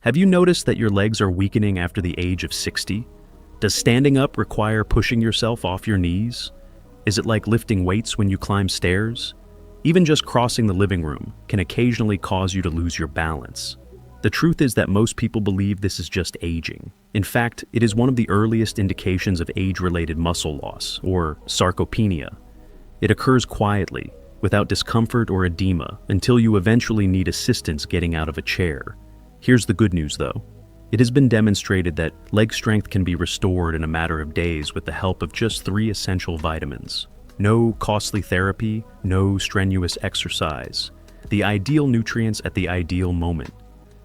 Have you noticed that your legs are weakening after the age of 60? Does standing up require pushing yourself off your knees? Is it like lifting weights when you climb stairs? Even just crossing the living room can occasionally cause you to lose your balance. The truth is that most people believe this is just aging. In fact, it is one of the earliest indications of age-related muscle loss, or sarcopenia. It occurs quietly, without discomfort or edema, until you eventually need assistance getting out of a chair. Here's the good news though. It has been demonstrated that leg strength can be restored in a matter of days with the help of just 3 essential vitamins. No costly therapy, no strenuous exercise. The ideal nutrients at the ideal moment.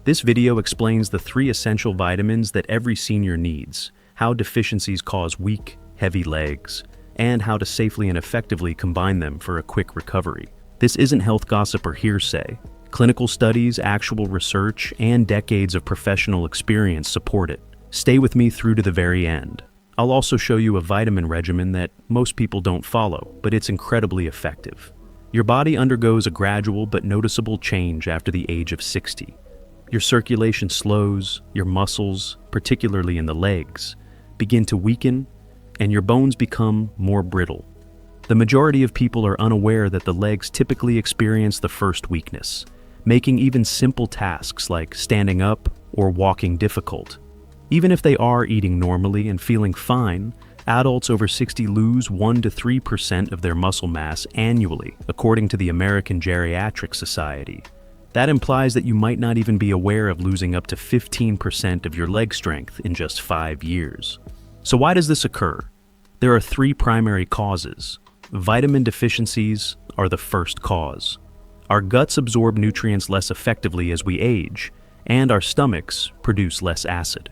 This video explains the 3 essential vitamins that every senior needs, how deficiencies cause weak, heavy legs, and how to safely and effectively combine them for a quick recovery. This isn't health gossip or hearsay. Clinical studies, actual research, and decades of professional experience support it. Stay with me through to the very end. I'll also show you a vitamin regimen that most people don't follow, but it's incredibly effective. Your body undergoes a gradual but noticeable change after the age of 60. Your circulation slows, your muscles, particularly in the legs, begin to weaken, and your bones become more brittle. The majority of people are unaware that the legs typically experience the first weakness, making even simple tasks like standing up or walking difficult. Even if they are eating normally and feeling fine, adults over 60 lose 1 to 3% of their muscle mass annually, according to the American Geriatric Society. That implies that you might not even be aware of losing up to 15% of your leg strength in just 5 years. So why does this occur? There are 3 primary causes. Vitamin deficiencies are the first cause. Our guts absorb nutrients less effectively as we age, and our stomachs produce less acid.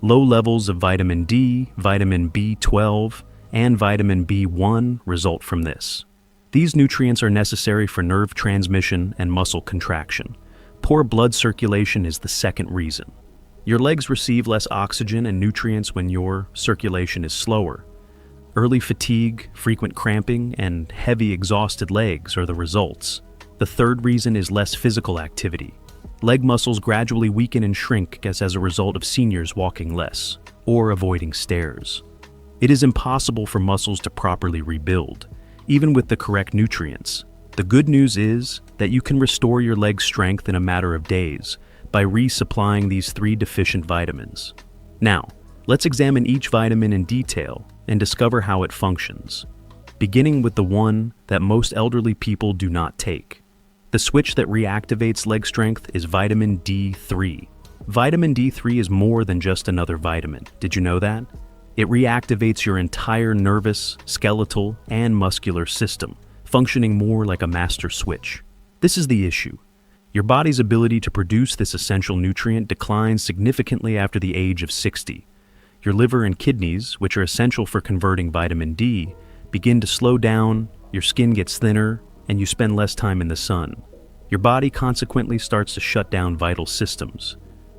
Low levels of vitamin D, vitamin B12, and vitamin B1 result from this. These nutrients are necessary for nerve transmission and muscle contraction. Poor blood circulation is the second reason. Your legs receive less oxygen and nutrients when your circulation is slower. Early fatigue, frequent cramping, and heavy exhausted legs are the results. The third reason is less physical activity. Leg muscles gradually weaken and shrink as a result of seniors walking less or avoiding stairs. It is impossible for muscles to properly rebuild, even with the correct nutrients. The good news is that you can restore your leg strength in a matter of days by resupplying these 3 deficient vitamins. Now, let's examine each vitamin in detail and discover how it functions, beginning with the one that most elderly people do not take. The switch that reactivates leg strength is vitamin D3. Vitamin D3 is more than just another vitamin. Did you know that? It reactivates your entire nervous, skeletal, and muscular system, functioning more like a master switch. This is the issue. Your body's ability to produce this essential nutrient declines significantly after the age of 60. Your liver and kidneys, which are essential for converting vitamin D, begin to slow down, your skin gets thinner, and you spend less time in the sun. Your body consequently starts to shut down vital systems.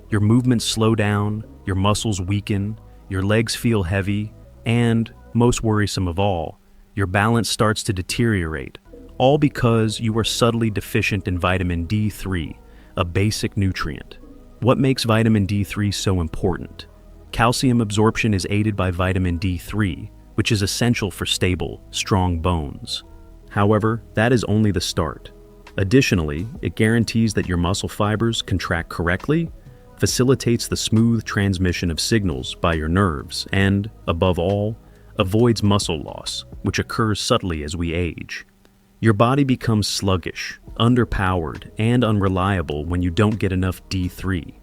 Your movements slow down, your muscles weaken, your legs feel heavy, and, most worrisome of all, your balance starts to deteriorate, all because you are subtly deficient in vitamin D3, a basic nutrient. What makes vitamin D3 so important? Calcium absorption is aided by vitamin D3, which is essential for stable, strong bones. However, that is only the start. Additionally, it guarantees that your muscle fibers contract correctly, facilitates the smooth transmission of signals by your nerves, and, above all, avoids muscle loss, which occurs subtly as we age. Your body becomes sluggish, underpowered, and unreliable when you don't get enough D3.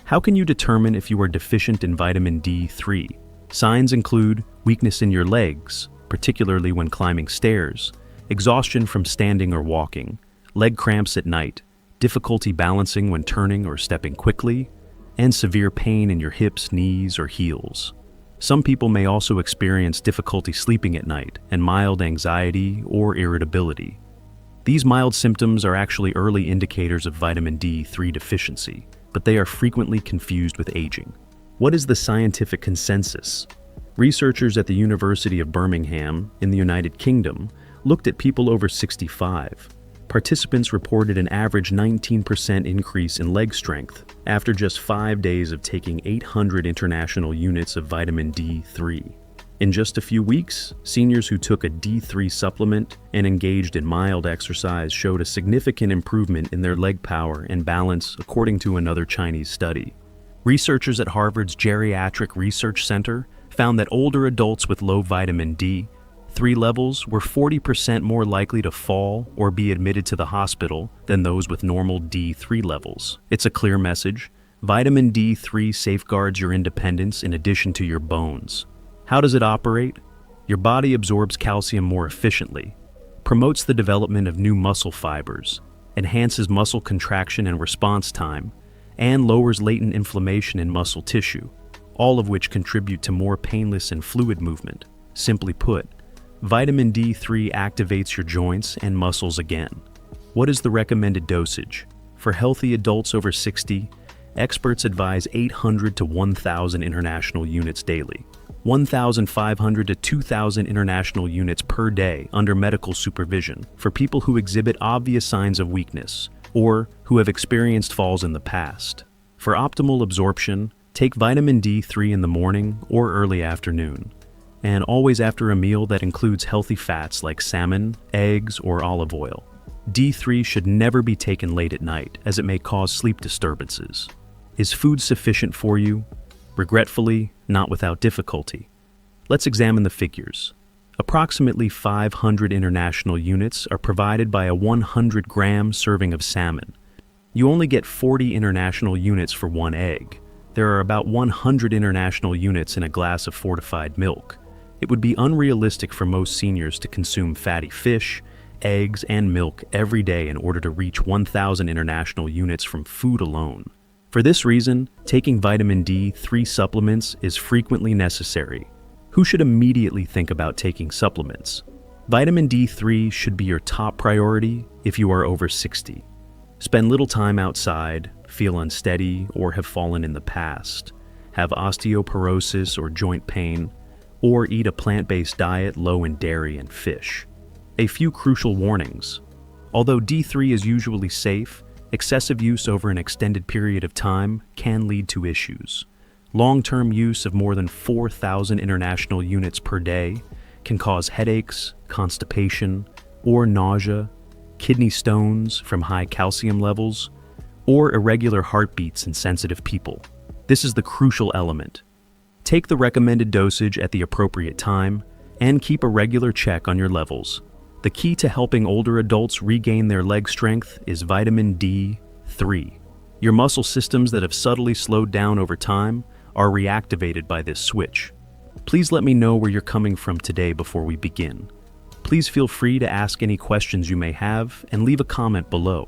How can you determine if you are deficient in vitamin D3? Signs include weakness in your legs, particularly when climbing stairs, exhaustion from standing or walking, leg cramps at night, difficulty balancing when turning or stepping quickly, and severe pain in your hips, knees, or heels. Some people may also experience difficulty sleeping at night and mild anxiety or irritability. These mild symptoms are actually early indicators of vitamin D3 deficiency, but they are frequently confused with aging. What is the scientific consensus? Researchers at the University of Birmingham in the United Kingdom looked at people over 65. Participants reported an average 19% increase in leg strength after just 5 days of taking 800 international units of vitamin D3. In just a few weeks, seniors who took a D3 supplement and engaged in mild exercise showed a significant improvement in their leg power and balance, according to another Chinese study. Researchers at Harvard's Geriatric Research Center found that older adults with low vitamin D3 levels were 40% more likely to fall or be admitted to the hospital than those with normal D3 levels. It's a clear message. Vitamin D3 safeguards your independence in addition to your bones. How does it operate? Your body absorbs calcium more efficiently, promotes the development of new muscle fibers, enhances muscle contraction and response time, and lowers latent inflammation in muscle tissue, all of which contribute to more painless and fluid movement. Simply put, vitamin D3 activates your joints and muscles again. What is the recommended dosage? For healthy adults over 60, experts advise 800 to 1,000 international units daily. 1,500 to 2,000 international units per day under medical supervision for people who exhibit obvious signs of weakness or who have experienced falls in the past. For optimal absorption, take vitamin D3 in the morning or early afternoon, and always after a meal that includes healthy fats like salmon, eggs, or olive oil. D3 should never be taken late at night, as it may cause sleep disturbances. Is food sufficient for you? Regretfully, not without difficulty. Let's examine the figures. Approximately 500 international units are provided by a 100-gram serving of salmon. You only get 40 international units for one egg. There are about 100 international units in a glass of fortified milk. It would be unrealistic for most seniors to consume fatty fish, eggs, and milk every day in order to reach 1,000 international units from food alone. For this reason, taking vitamin D3 supplements is frequently necessary. Who should immediately think about taking supplements? Vitamin D3 should be your top priority if you are over 60. Spend little time outside, feel unsteady, or have fallen in the past, have osteoporosis or joint pain, or eat a plant-based diet low in dairy and fish. A few crucial warnings. Although D3 is usually safe, excessive use over an extended period of time can lead to issues. Long-term use of more than 4,000 international units per day can cause headaches, constipation, or nausea, kidney stones from high calcium levels, or irregular heartbeats in sensitive people. This is the crucial element. Take the recommended dosage at the appropriate time and keep a regular check on your levels. The key to helping older adults regain their leg strength is vitamin D3. Your muscle systems that have subtly slowed down over time are reactivated by this switch. Please let me know where you're coming from today before we begin. Please feel free to ask any questions you may have and leave a comment below.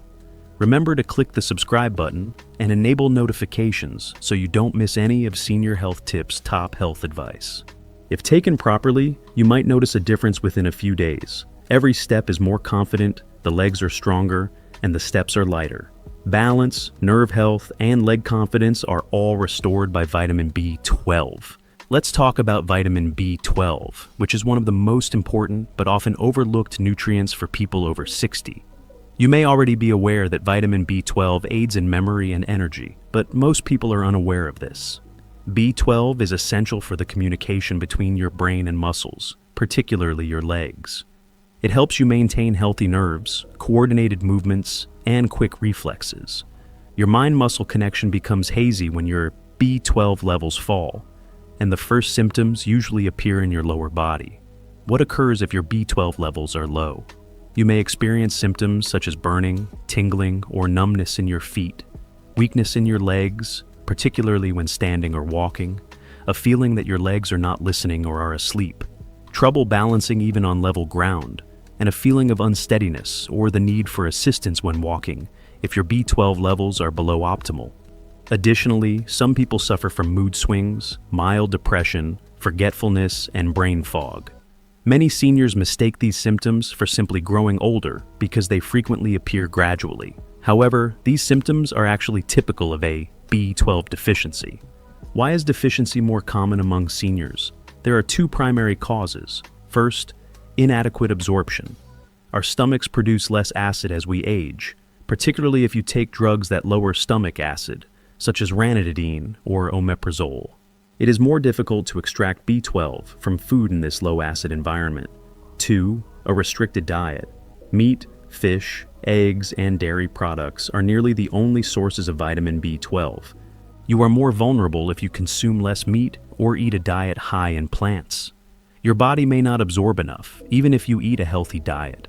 Remember to click the subscribe button and enable notifications so you don't miss any of Senior Health Tips' top health advice. If taken properly, you might notice a difference within a few days. Every step is more confident, the legs are stronger, and the steps are lighter. Balance, nerve health, and leg confidence are all restored by vitamin B12. Let's talk about vitamin B12, which is one of the most important but often overlooked nutrients for people over 60. You may already be aware that vitamin B12 aids in memory and energy, but most people are unaware of this. B12 is essential for the communication between your brain and muscles, particularly your legs. It helps you maintain healthy nerves, coordinated movements, and quick reflexes. Your mind-muscle connection becomes hazy when your B12 levels fall, and the first symptoms usually appear in your lower body. What occurs if your B12 levels are low? You may experience symptoms such as burning, tingling, or numbness in your feet, weakness in your legs, particularly when standing or walking, a feeling that your legs are not listening or are asleep, trouble balancing even on level ground, and a feeling of unsteadiness or the need for assistance when walking if your B12 levels are below optimal. Additionally, some people suffer from mood swings, mild depression, forgetfulness, and brain fog. Many seniors mistake these symptoms for simply growing older because they frequently appear gradually. However, these symptoms are actually typical of a B12 deficiency. Why is deficiency more common among seniors? There are two primary causes. First, inadequate absorption. Our stomachs produce less acid as we age, particularly if you take drugs that lower stomach acid, such as ranitidine or omeprazole. It is more difficult to extract B12 from food in this low-acid environment. 2. A restricted diet. Meat, fish, eggs, and dairy products are nearly the only sources of vitamin B12. You are more vulnerable if you consume less meat or eat a diet high in plants. Your body may not absorb enough, even if you eat a healthy diet.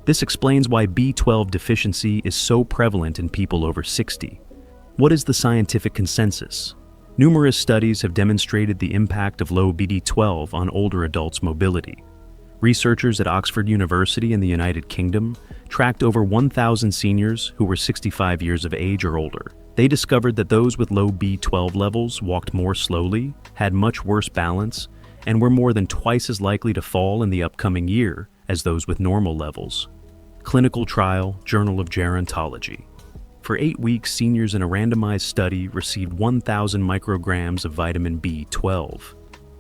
This explains why B12 deficiency is so prevalent in people over 60. What is the scientific consensus? Numerous studies have demonstrated the impact of low B12 on older adults' mobility. Researchers at Oxford University in the United Kingdom tracked over 1,000 seniors who were 65 years of age or older. They discovered that those with low B12 levels walked more slowly, had much worse balance, and were more than twice as likely to fall in the upcoming year as those with normal levels. Clinical Trial, Journal of Gerontology. For 8 weeks, seniors in a randomized study received 1,000 micrograms of vitamin B12.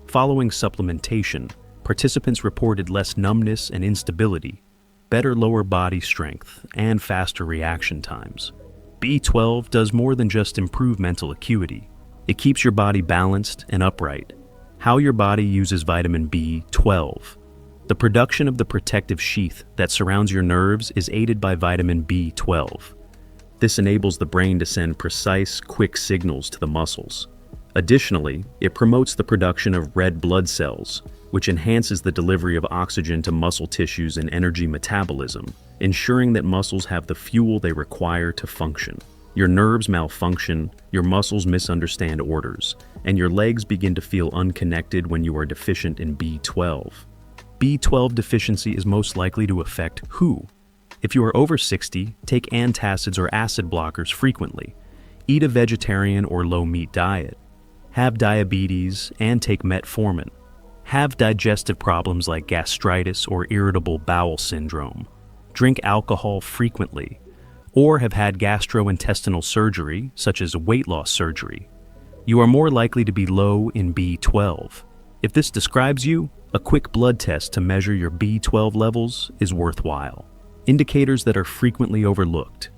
Following supplementation, participants reported less numbness and instability, better lower body strength, and faster reaction times. B12 does more than just improve mental acuity. It keeps your body balanced and upright. How your body uses vitamin B12. The production of the protective sheath that surrounds your nerves is aided by vitamin B12. This enables the brain to send precise, quick signals to the muscles. Additionally, it promotes the production of red blood cells, which enhances the delivery of oxygen to muscle tissues and energy metabolism, ensuring that muscles have the fuel they require to function. Your nerves malfunction, your muscles misunderstand orders, and your legs begin to feel unconnected when you are deficient in B12. B12 deficiency is most likely to affect who? If you are over 60, take antacids or acid blockers frequently. Eat a vegetarian or low-meat diet. Have diabetes and take metformin. Have digestive problems like gastritis or irritable bowel syndrome. Drink alcohol frequently. Or have had gastrointestinal surgery, such as weight loss surgery. You are more likely to be low in B12. If this describes you, a quick blood test to measure your B12 levels is worthwhile. Indicators that are frequently overlooked.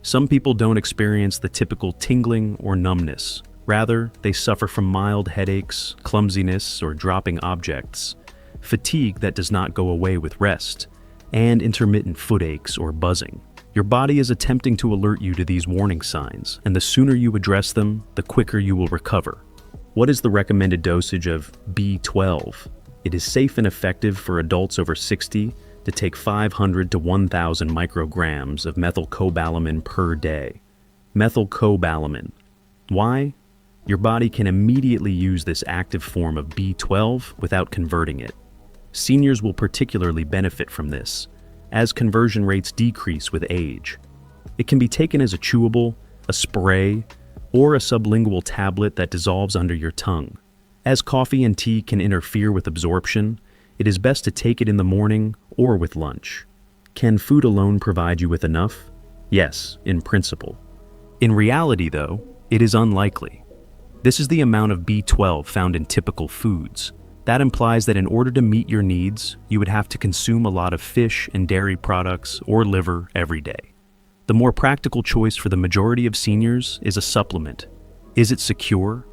Some people don't experience the typical tingling or numbness. Rather, they suffer from mild headaches, clumsiness, or dropping objects, fatigue that does not go away with rest, and intermittent foot aches or buzzing. Your body is attempting to alert you to these warning signs, and the sooner you address them, the quicker you will recover. What is the recommended dosage of B12? It is safe and effective for adults over 60 to take 500 to 1,000 micrograms of methylcobalamin per day. Methylcobalamin. Why? Your body can immediately use this active form of B12 without converting it. Seniors will particularly benefit from this, as conversion rates decrease with age. It can be taken as a chewable, a spray, or a sublingual tablet that dissolves under your tongue. As coffee and tea can interfere with absorption, it is best to take it in the morning or with lunch. Can food alone provide you with enough? Yes, in principle. In reality, though, it is unlikely. This is the amount of B12 found in typical foods. That implies that in order to meet your needs, you would have to consume a lot of fish and dairy products or liver every day. The more practical choice for the majority of seniors is a supplement. Is it secure?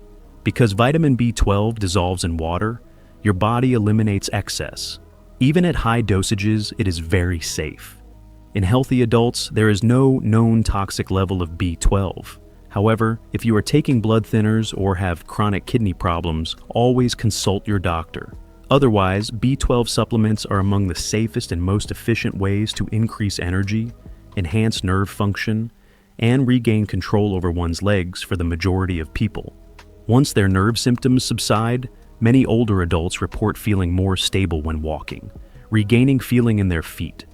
Because vitamin B12 dissolves in water, your body eliminates excess. Even at high dosages, it is very safe. In healthy adults, there is no known toxic level of B12. However, if you are taking blood thinners or have chronic kidney problems, always consult your doctor. Otherwise, B12 supplements are among the safest and most efficient ways to increase energy, enhance nerve function, and regain control over one's legs for the majority of people. Once their nerve symptoms subside, many older adults report feeling more stable when walking, regaining feeling in their feet,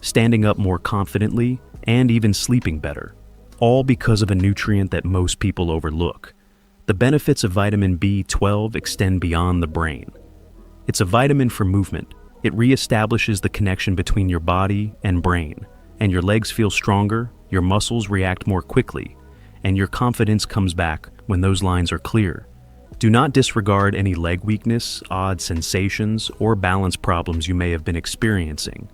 standing up more confidently, and even sleeping better, all because of a nutrient that most people overlook. The benefits of vitamin B12 extend beyond the brain. It's a vitamin for movement. It reestablishes the connection between your body and brain, and your legs feel stronger, your muscles react more quickly, and your confidence comes back when those lines are clear. Do not disregard any leg weakness, odd sensations, or balance problems you may have been experiencing.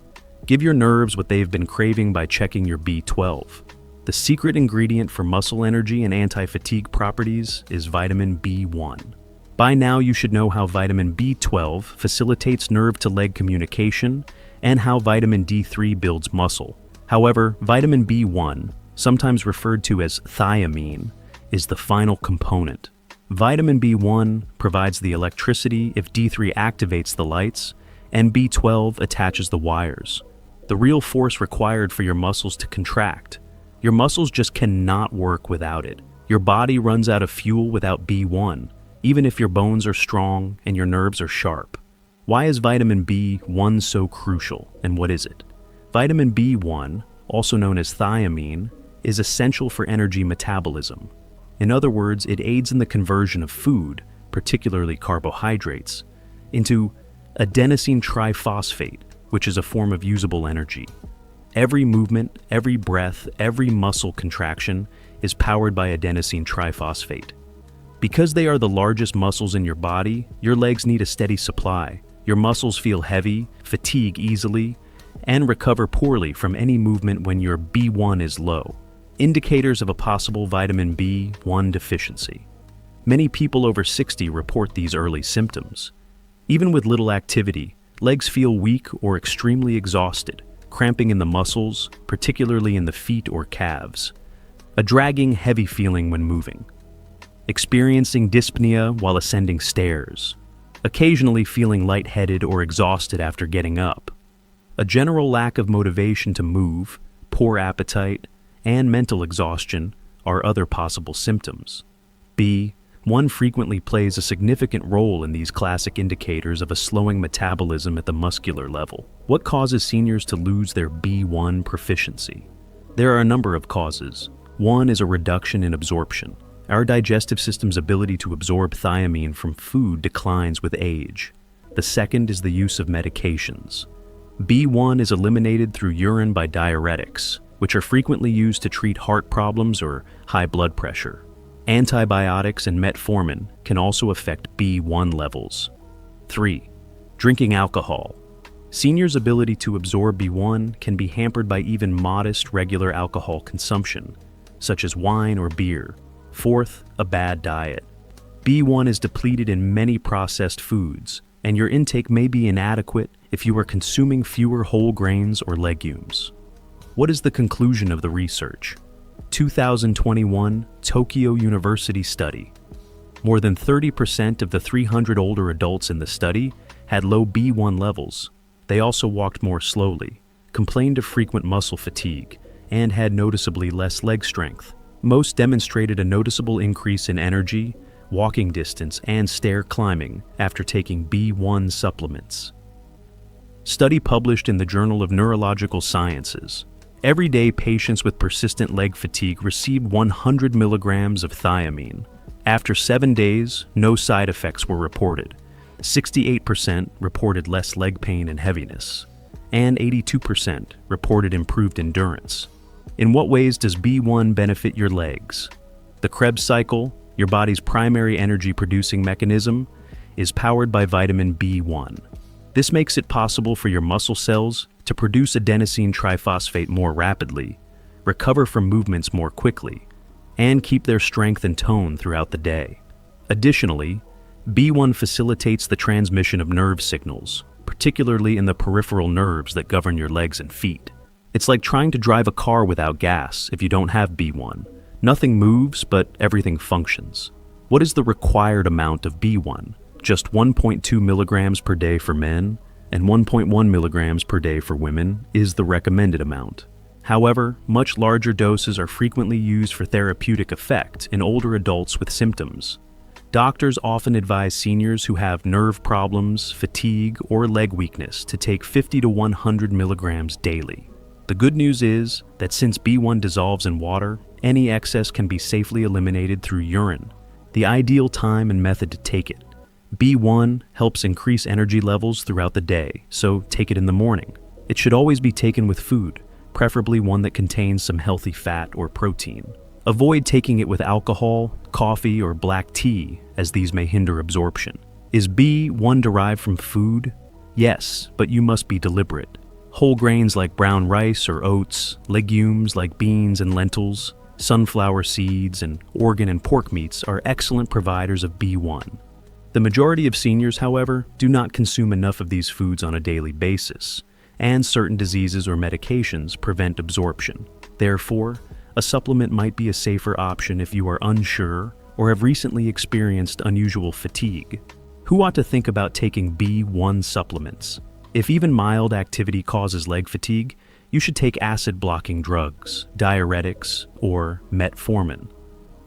Give your nerves what they've been craving by checking your B12. The secret ingredient for muscle energy and anti-fatigue properties is vitamin B1. By now, you should know how vitamin B12 facilitates nerve-to-leg communication and how vitamin D3 builds muscle. However, vitamin B1, sometimes referred to as thiamine, is the final component. Vitamin B1 provides the electricity if D3 activates the lights, and B12 attaches the wires. The real force required for your muscles to contract. Your muscles just cannot work without it. Your body runs out of fuel without B1, even if your bones are strong and your nerves are sharp. Why is vitamin B1 so crucial, and what is it? Vitamin B1, also known as thiamine, is essential for energy metabolism. In other words, it aids in the conversion of food, particularly carbohydrates, into adenosine triphosphate, which is a form of usable energy. Every movement, every breath, every muscle contraction is powered by adenosine triphosphate. Because they are the largest muscles in your body, your legs need a steady supply. Your muscles feel heavy, fatigue easily, and recover poorly from any movement when your B1 is low. Indicators of a possible vitamin B1 deficiency. Many people over 60 report these early symptoms. Even with little activity, legs feel weak or extremely exhausted, cramping in the muscles, particularly in the feet or calves. A dragging, heavy feeling when moving. Experiencing dyspnea while ascending stairs. Occasionally feeling lightheaded or exhausted after getting up. A general lack of motivation to move, poor appetite, and mental exhaustion are other possible symptoms. B1 frequently plays a significant role in these classic indicators of a slowing metabolism at the muscular level. What causes seniors to lose their B1 proficiency? There are a number of causes. One is a reduction in absorption. Our digestive system's ability to absorb thiamine from food declines with age. The second is the use of medications. B1 is eliminated through urine by diuretics, which are frequently used to treat heart problems or high blood pressure. Antibiotics and metformin can also affect B1 levels. 3. Drinking alcohol. Seniors' ability to absorb B1 can be hampered by even modest regular alcohol consumption, such as wine or beer. Fourth, a bad diet. B1 is depleted in many processed foods, and your intake may be inadequate if you are consuming fewer whole grains or legumes. What is the conclusion of the research? 2021 Tokyo University study. More than 30% of the 300 older adults in the study had low B1 levels. They also walked more slowly, complained of frequent muscle fatigue, and had noticeably less leg strength. Most demonstrated a noticeable increase in energy, walking distance, and stair climbing after taking B1 supplements. Study published in the Journal of Neurological Sciences. Everyday patients with persistent leg fatigue received 100 milligrams of thiamine. After 7 days, no side effects were reported. 68% reported less leg pain and heaviness, and 82% reported improved endurance. In what ways does B1 benefit your legs? The Krebs cycle, your body's primary energy-producing mechanism, is powered by vitamin B1. This makes it possible for your muscle cells to produce adenosine triphosphate more rapidly, recover from movements more quickly, and keep their strength and tone throughout the day. Additionally, B1 facilitates the transmission of nerve signals, particularly in the peripheral nerves that govern your legs and feet. It's like trying to drive a car without gas if you don't have B1. Nothing moves, but everything functions. What is the required amount of B1? Just 1.2 milligrams per day for men and 1.1 milligrams per day for women is the recommended amount. However, much larger doses are frequently used for therapeutic effect in older adults with symptoms. Doctors often advise seniors who have nerve problems, fatigue, or leg weakness to take 50 to 100 milligrams daily. The good news is that since B1 dissolves in water, any excess can be safely eliminated through urine. The ideal time and method to take it. B1 helps increase energy levels throughout the day, so take it in the morning. It should always be taken with food, preferably one that contains some healthy fat or protein. Avoid taking it with alcohol, coffee, or black tea, as these may hinder absorption. Is B1 derived from food? Yes, but you must be deliberate. Whole grains like brown rice or oats, legumes like beans and lentils, sunflower seeds, and organ and pork meats are excellent providers of B1. The majority of seniors, however, do not consume enough of these foods on a daily basis, and certain diseases or medications prevent absorption. Therefore, a supplement might be a safer option if you are unsure or have recently experienced unusual fatigue. Who ought to think about taking B1 supplements? If even mild activity causes leg fatigue, you should take acid-blocking drugs, diuretics, or metformin.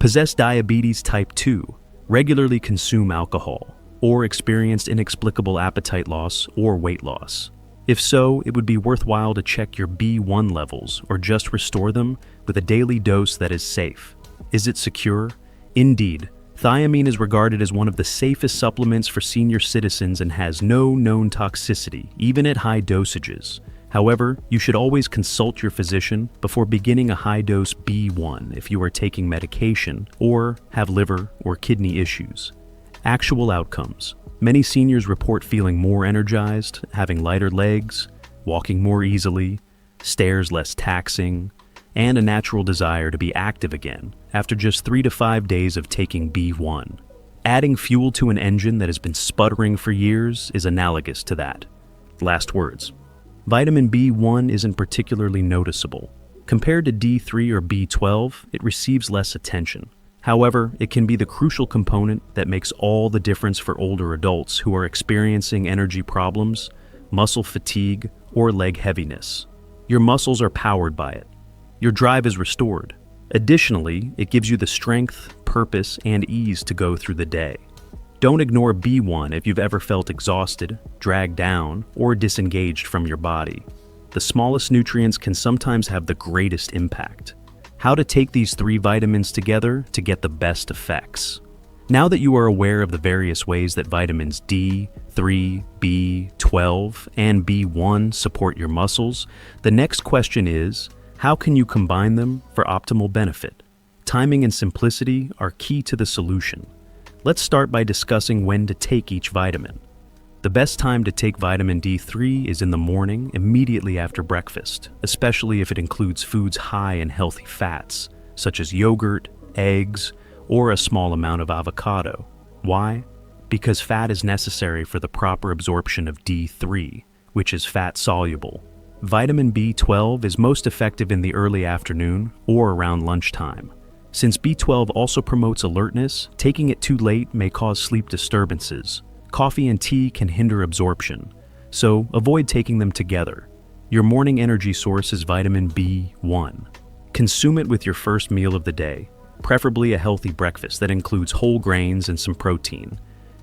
Possess diabetes type 2, regularly consume alcohol, or experienced inexplicable appetite loss or weight loss. If so, it would be worthwhile to check your B1 levels or just restore them with a daily dose that is safe. Is it secure? Indeed, thiamine is regarded as one of the safest supplements for senior citizens and has no known toxicity, even at high dosages. However, you should always consult your physician before beginning a high-dose B1 if you are taking medication or have liver or kidney issues. Actual outcomes. Many seniors report feeling more energized, having lighter legs, walking more easily, stairs less taxing, and a natural desire to be active again after just 3 to 5 days of taking B1. Adding fuel to an engine that has been sputtering for years is analogous to that. Last words. Vitamin B1 isn't particularly noticeable. Compared to D3 or B12, it receives less attention. However, it can be the crucial component that makes all the difference for older adults who are experiencing energy problems, muscle fatigue, or leg heaviness. Your muscles are powered by it. Your drive is restored. Additionally, it gives you the strength, purpose, and ease to go through the day. Don't ignore B1 if you've ever felt exhausted, dragged down, or disengaged from your body. The smallest nutrients can sometimes have the greatest impact. How to take these 3 vitamins together to get the best effects. Now that you are aware of the various ways that vitamins D, 3, B12, and B1 support your muscles, the next question is, how can you combine them for optimal benefit? Timing and simplicity are key to the solution. Let's start by discussing when to take each vitamin. The best time to take vitamin D3 is in the morning, immediately after breakfast, especially if it includes foods high in healthy fats, such as yogurt, eggs, or a small amount of avocado. Why? Because fat is necessary for the proper absorption of D3, which is fat-soluble. Vitamin B12 is most effective in the early afternoon or around lunchtime. Since B12 also promotes alertness, taking it too late may cause sleep disturbances. Coffee and tea can hinder absorption, so avoid taking them together. Your morning energy source is vitamin B1. Consume it with your first meal of the day, preferably a healthy breakfast that includes whole grains and some protein.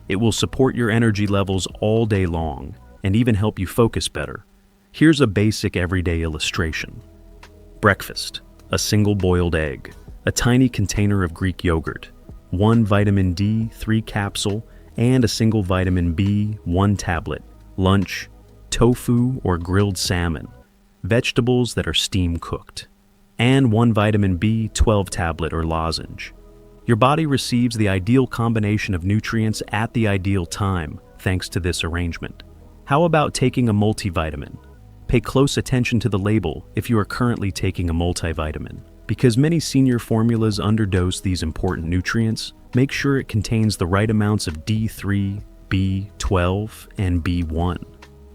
It will support your energy levels all day long and even help you focus better. Here's a basic everyday illustration. Breakfast: a single boiled egg, a tiny container of Greek yogurt, 1 vitamin D3 capsule, and a single vitamin B1 tablet. Lunch: tofu or grilled salmon, vegetables that are steam cooked, and 1 vitamin B12 tablet or lozenge. Your body receives the ideal combination of nutrients at the ideal time thanks to this arrangement. How about taking a multivitamin? Pay close attention to the label if you are currently taking a multivitamin. Because many senior formulas underdose these important nutrients, make sure it contains the right amounts of D3, B12, and B1.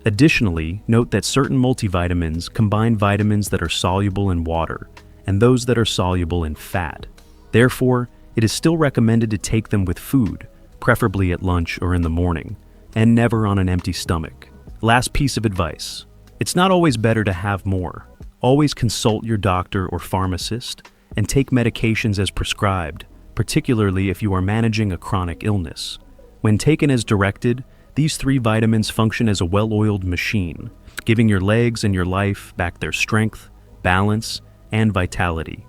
Additionally, note that certain multivitamins combine vitamins that are soluble in water and those that are soluble in fat. Therefore, it is still recommended to take them with food, preferably at lunch or in the morning, and never on an empty stomach. Last piece of advice: it's not always better to have more. Always consult your doctor or pharmacist and take medications as prescribed, particularly if you are managing a chronic illness. When taken as directed, these 3 vitamins function as a well-oiled machine, giving your legs and your life back their strength, balance, and vitality.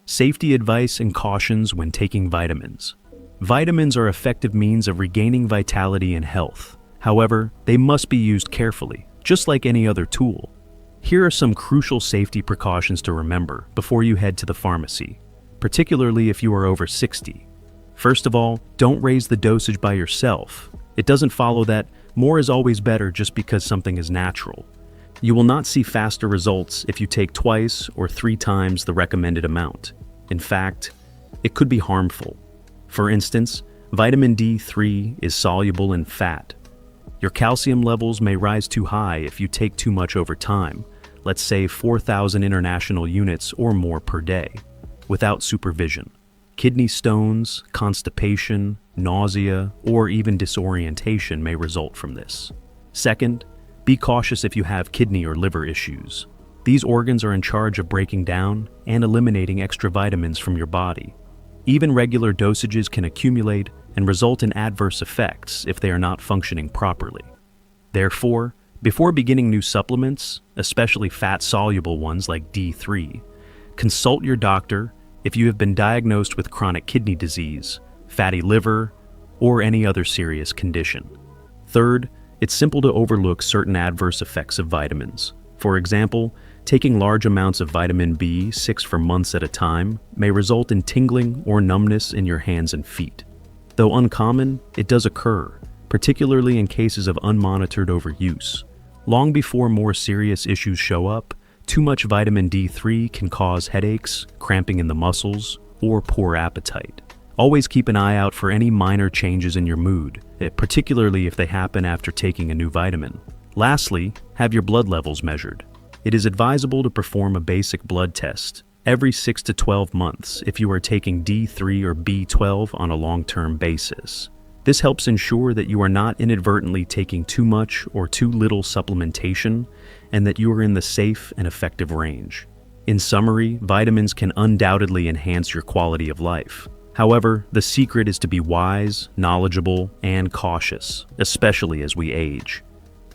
Safety advice and cautions when taking vitamins. Vitamins are effective means of regaining vitality and health. However, they must be used carefully, just like any other tool. Here are some crucial safety precautions to remember before you head to the pharmacy, particularly if you are over 60. First of all, don't raise the dosage by yourself. It doesn't follow that more is always better just because something is natural. You will not see faster results if you take twice or 3 times the recommended amount. In fact, it could be harmful. For instance, vitamin D3 is soluble in fat. Your calcium levels may rise too high if you take too much over time, let's say 4,000 international units or more per day, without supervision. Kidney stones, constipation, nausea, or even disorientation may result from this. Second, be cautious if you have kidney or liver issues. These organs are in charge of breaking down and eliminating extra vitamins from your body. Even regular dosages can accumulate and result in adverse effects if they are not functioning properly. Therefore, before beginning new supplements, especially fat-soluble ones like D3, consult your doctor if you have been diagnosed with chronic kidney disease, fatty liver, or any other serious condition. Third, it's simple to overlook certain adverse effects of vitamins. For example, taking large amounts of vitamin B6 for months at a time may result in tingling or numbness in your hands and feet. Though uncommon, it does occur, particularly in cases of unmonitored overuse. Long before more serious issues show up, too much vitamin D3 can cause headaches, cramping in the muscles, or poor appetite. Always keep an eye out for any minor changes in your mood, particularly if they happen after taking a new vitamin. Lastly, have your blood levels measured. It is advisable to perform a basic blood test every 6 to 12 months if you are taking D3 or B12 on a long-term basis. This helps ensure that you are not inadvertently taking too much or too little supplementation and that you are in the safe and effective range. In summary, vitamins can undoubtedly enhance your quality of life. However, the secret is to be wise, knowledgeable, and cautious, especially as we age.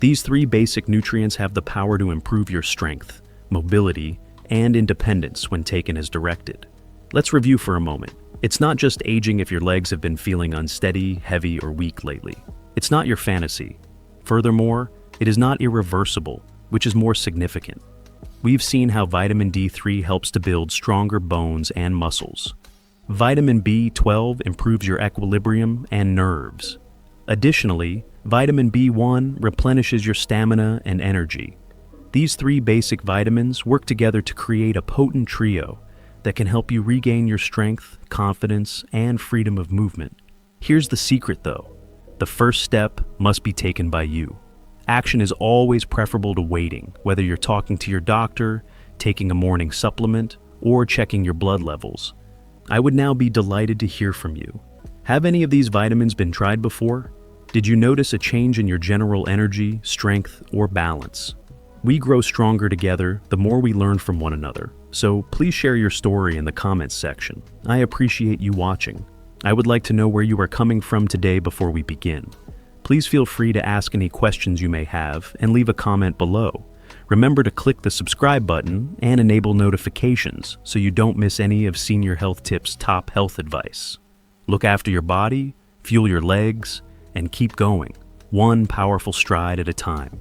These 3 basic nutrients have the power to improve your strength, mobility, and independence when taken as directed. Let's review for a moment. It's not just aging if your legs have been feeling unsteady, heavy, or weak lately. It's not your fantasy. Furthermore, it is not irreversible, which is more significant. We've seen how vitamin D3 helps to build stronger bones and muscles. Vitamin B12 improves your equilibrium and nerves. Additionally, vitamin B1 replenishes your stamina and energy. These 3 basic vitamins work together to create a potent trio that can help you regain your strength, confidence, and freedom of movement. Here's the secret though. The first step must be taken by you. Action is always preferable to waiting, whether you're talking to your doctor, taking a morning supplement, or checking your blood levels. I would now be delighted to hear from you. Have any of these vitamins been tried before? Did you notice a change in your general energy, strength, or balance? We grow stronger together the more we learn from one another, so please share your story in the comments section. I appreciate you watching. I would like to know where you are coming from today before we begin. Please feel free to ask any questions you may have and leave a comment below. Remember to click the subscribe button and enable notifications so you don't miss any of Senior Health Tips' top health advice. Look after your body, fuel your legs, and keep going, one powerful stride at a time.